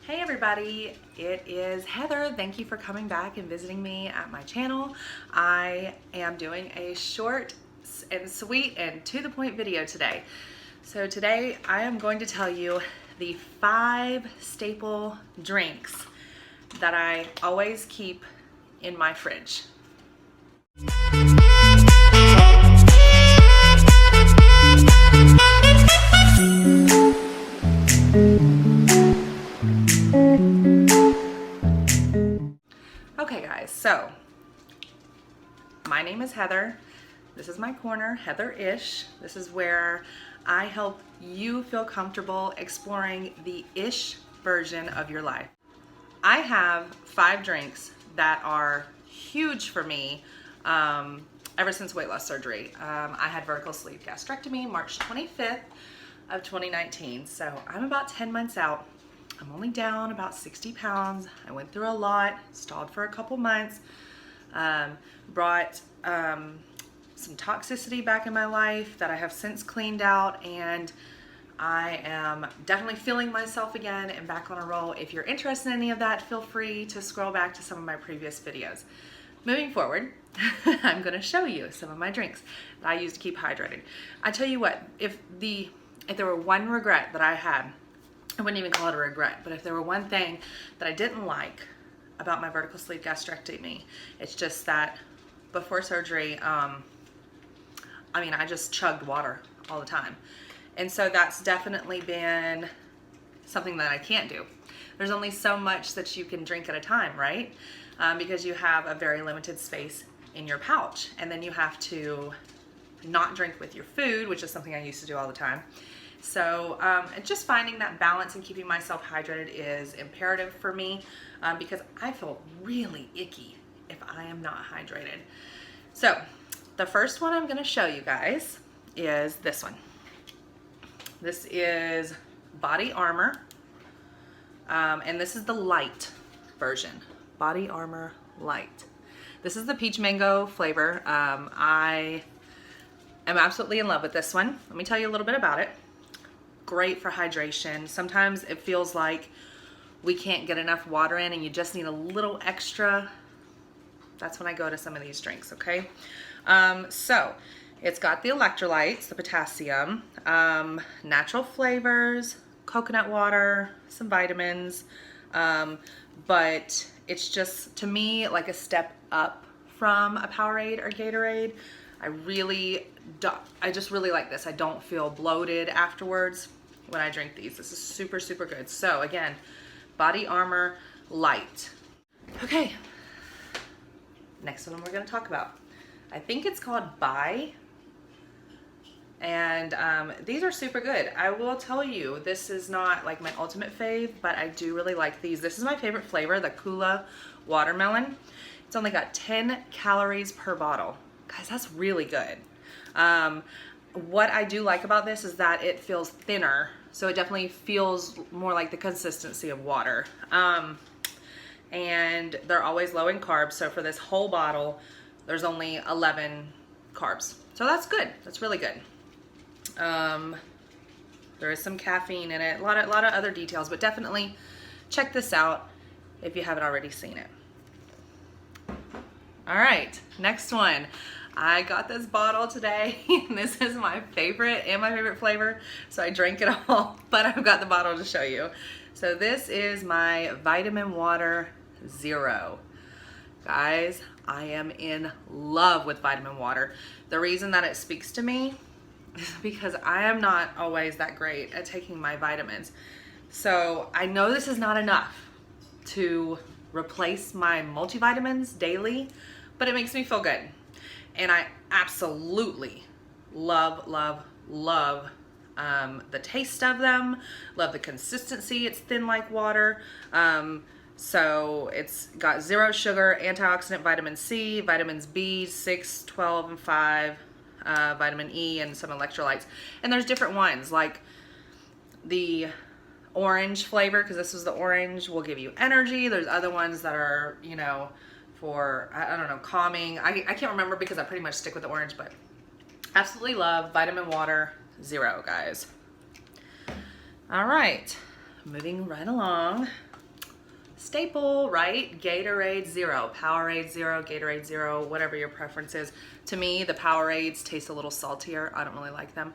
Hey everybody, it is Heather. Thank you for coming back and visiting me at my channel. I am doing a short and sweet and to the point video today. So today I am going to tell you the 5 staple drinks that I always keep in my fridge. Okay guys, so my name is Heather. This is my corner, Heather-ish. This is where I help you feel comfortable exploring the ish version of your life. I have 5 drinks that are huge for me ever since weight loss surgery. I had vertical sleeve gastrectomy March 25th of 2019. So I'm about 10 months out. I'm only down about 60 pounds. I went through a lot, stalled for a couple months, brought some toxicity back in my life that I have since cleaned out, and I am definitely feeling myself again and back on a roll. If you're interested in any of that, feel free to scroll back to some of my previous videos. Moving forward, I'm gonna show you some of my drinks that I use to keep hydrated. I tell you what, if there were one regret that I had, I wouldn't even call it a regret, but if there were one thing that I didn't like about my vertical sleeve gastrectomy, it's just that before surgery, I just chugged water all the time. And so that's definitely been something that I can't do. There's only so much that you can drink at a time, right? Because you have a very limited space in your pouch. And then you have to not drink with your food, which is something I used to do all the time. So just finding that balance and keeping myself hydrated is imperative for me because I feel really icky if I am not hydrated. So the first one I'm going to show you guys is this one. This is Body Armor, and this is the light version. Body Armor Light. This is the peach mango flavor. I am absolutely in love with this one. Let me tell you a little bit about it. Great for hydration. Sometimes it feels like we can't get enough water in and you just need a little extra. That's when I go to some of these drinks, okay? So it's got the electrolytes, the potassium, natural flavors, coconut water, some vitamins, but it's just, to me, like a step up from a Powerade or Gatorade. I just really like this. I don't feel bloated afterwards when I drink these. This is super, super good. So again, Body Armor Light. Okay, next one we're gonna talk about. I think it's called Bai. And these are super good. I will tell you, this is not like my ultimate fave, but I do really like these. This is my favorite flavor, the Kula Watermelon. It's only got 10 calories per bottle. Guys, that's really good. What I do like about this is that it feels thinner, so it definitely feels more like the consistency of water. And they're always low in carbs, so for this whole bottle, there's only 11 carbs. So that's good. That's really good. There is some caffeine in it, a lot of other details, but definitely check this out if you haven't already seen it. All right, next one. I got this bottle today. This is my favorite and my favorite flavor, so I drank it all, but I've got the bottle to show you. So this is my Vitamin Water Zero. Guys, I am in love with vitamin water. The reason that it speaks to me is because I am not always that great at taking my vitamins. So I know this is not enough to replace my multivitamins daily, but it makes me feel good. And I absolutely love the taste of them, love the consistency. It's thin like water. So it's got 0 sugar, antioxidant vitamin C, vitamins B, 6, 12, and 5, vitamin E, and some electrolytes. And there's different ones, like the orange flavor, because this was the orange, will give you energy. There's other ones that are, you know, for, I don't know, calming. I can't remember because I pretty much stick with the orange, but absolutely love Vitamin Water Zero, guys. All right, moving right along. Staple, right? Gatorade Zero, Powerade Zero, Gatorade Zero, whatever your preference is. To me, the Powerades taste a little saltier. I don't really like them.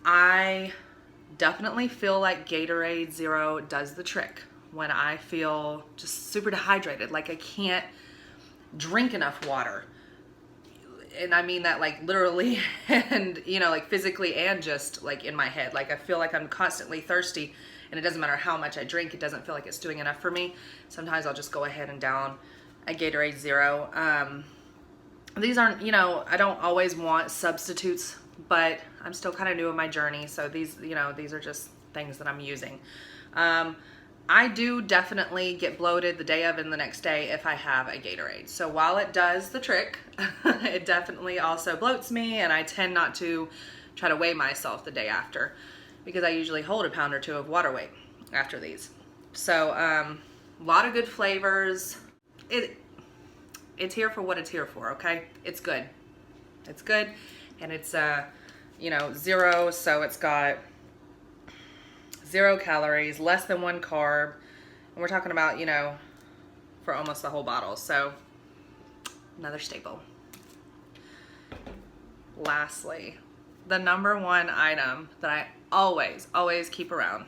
I definitely feel like Gatorade Zero does the trick when I feel just super dehydrated, like I can't drink enough water. And I mean that like literally and, you know, like physically and just like in my head. Like I feel like I'm constantly thirsty and it doesn't matter how much I drink, it doesn't feel like it's doing enough for me. Sometimes I'll just go ahead and down a Gatorade Zero. These aren't, you know, I don't always want substitutes, but I'm still kind of new in my journey. So these, you know, these are just things that I'm using. I do definitely get bloated the day of and the next day if I have a Gatorade. So while it does the trick, it definitely also bloats me, and I tend not to try to weigh myself the day after because I usually hold a pound or two of water weight after these. So a lot of good flavors. It's here for what it's here for, okay? It's good. It's good, and it's you know, zero, so it's got 0 calories, less than 1 carb, and we're talking about, you know, for almost the whole bottle. So another staple. Lastly, the #1 item that I always keep around.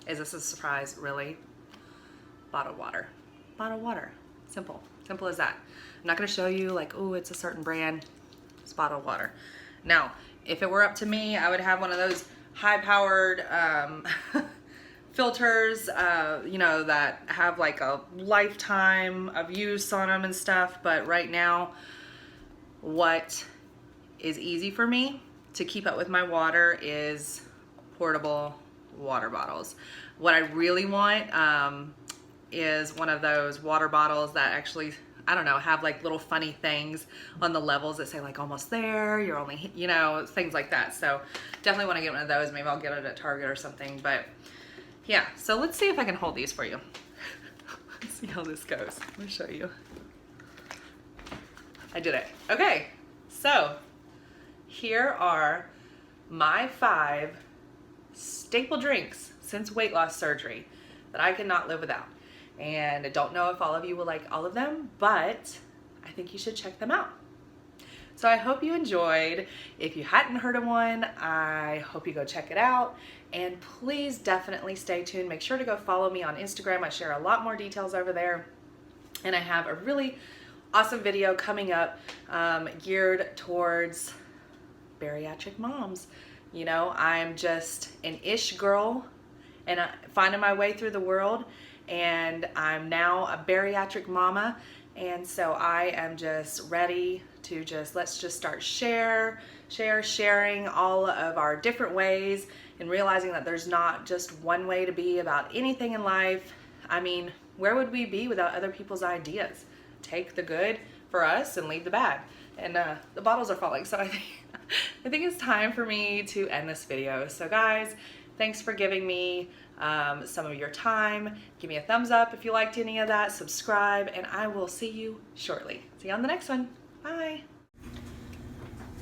Is this a surprise? Really? Bottled water. Bottled water. Simple as that. I'm not going to show you like, oh, it's a certain brand. It's bottled water. Now, if it were up to me, I would have one of those high-powered filters, you know, that have like a lifetime of use on them and stuff. But right now, what is easy for me to keep up with my water is portable water bottles. What I really want is one of those water bottles that actually, I don't know, have like little funny things on the levels that say like almost there, you're only, you know, things like that. So definitely want to get one of those. Maybe I'll get it at Target or something. But yeah, so let's see if I can hold these for you. Let's see how this goes. Let me show you. I did it. Okay, so here are my 5 staple drinks since weight loss surgery that I cannot live without. And I don't know if all of you will like all of them, but I think you should check them out. So I hope you enjoyed. If you hadn't heard of one, I hope you go check it out. And please definitely stay tuned. Make sure to go follow me on Instagram. I share a lot more details over there. And I have a really awesome video coming up geared towards bariatric moms. You know, I'm just an ish girl and finding my way through the world. And I'm now a bariatric mama, and so I am just ready to let's just start sharing all of our different ways and realizing that there's not just one way to be about anything in life. I mean, where would we be without other people's ideas? Take the good for us and leave the bad. And the bottles are falling, so I think it's time for me to end this video. So guys, thanks for giving me some of your time. Give me a thumbs up if you liked any of that. Subscribe, and I will see you shortly. See you on the next one. Bye.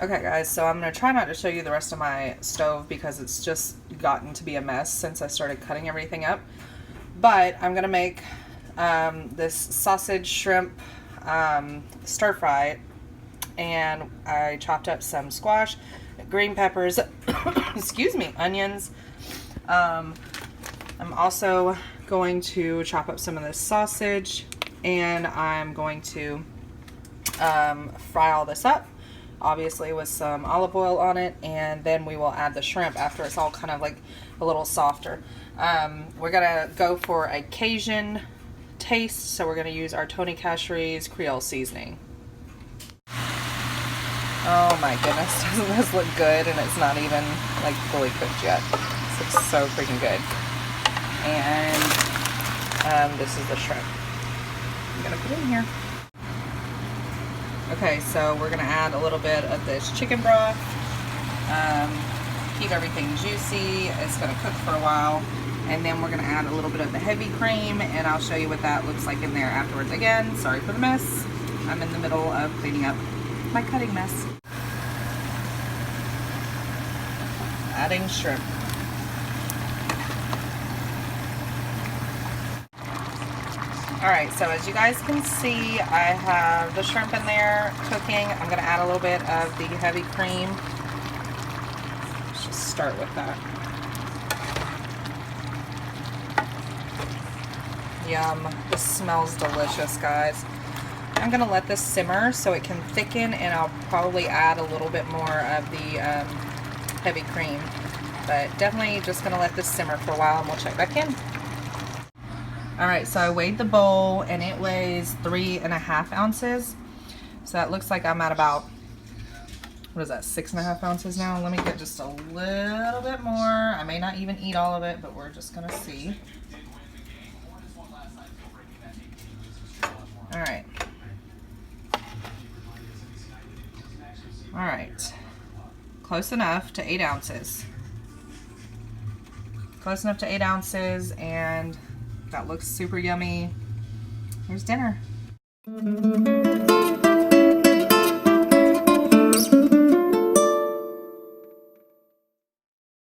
Okay guys, so I'm going to try not to show you the rest of my stove because it's just gotten to be a mess since I started cutting everything up. But I'm going to make this sausage shrimp stir fry, and I chopped up some squash, green peppers, excuse me, onions. I'm also going to chop up some of this sausage, and I'm going to fry all this up, obviously with some olive oil on it, and then we will add the shrimp after it's all kind of like a little softer. We're gonna go for a Cajun taste, so we're gonna use our Tony Chachere's Creole seasoning. Oh my goodness, doesn't this look good? And it's not even like fully cooked yet. This looks so freaking good. And this is the shrimp. I'm gonna put it in here. Okay, so we're gonna add a little bit of this chicken broth. Keep everything juicy. It's gonna cook for a while. And then we're gonna add a little bit of the heavy cream, and I'll show you what that looks like in there afterwards. Again, sorry for the mess. I'm in the middle of cleaning up my cutting mess. Adding shrimp. Alright, so as you guys can see, I have the shrimp in there cooking. I'm going to add a little bit of the heavy cream. Let's just start with that. Yum. This smells delicious, guys. I'm going to let this simmer so it can thicken, and I'll probably add a little bit more of the heavy cream. But definitely just going to let this simmer for a while, and we'll check back in. Alright, so I weighed the bowl, and it weighs 3.5 ounces. So that looks like I'm at about, what is that, 6.5 ounces now? Let me get just a little bit more. I may not even eat all of it, but we're just going to see. Alright. Alright. Close enough to 8 ounces. Close enough to 8 ounces, and that looks super yummy. Here's dinner.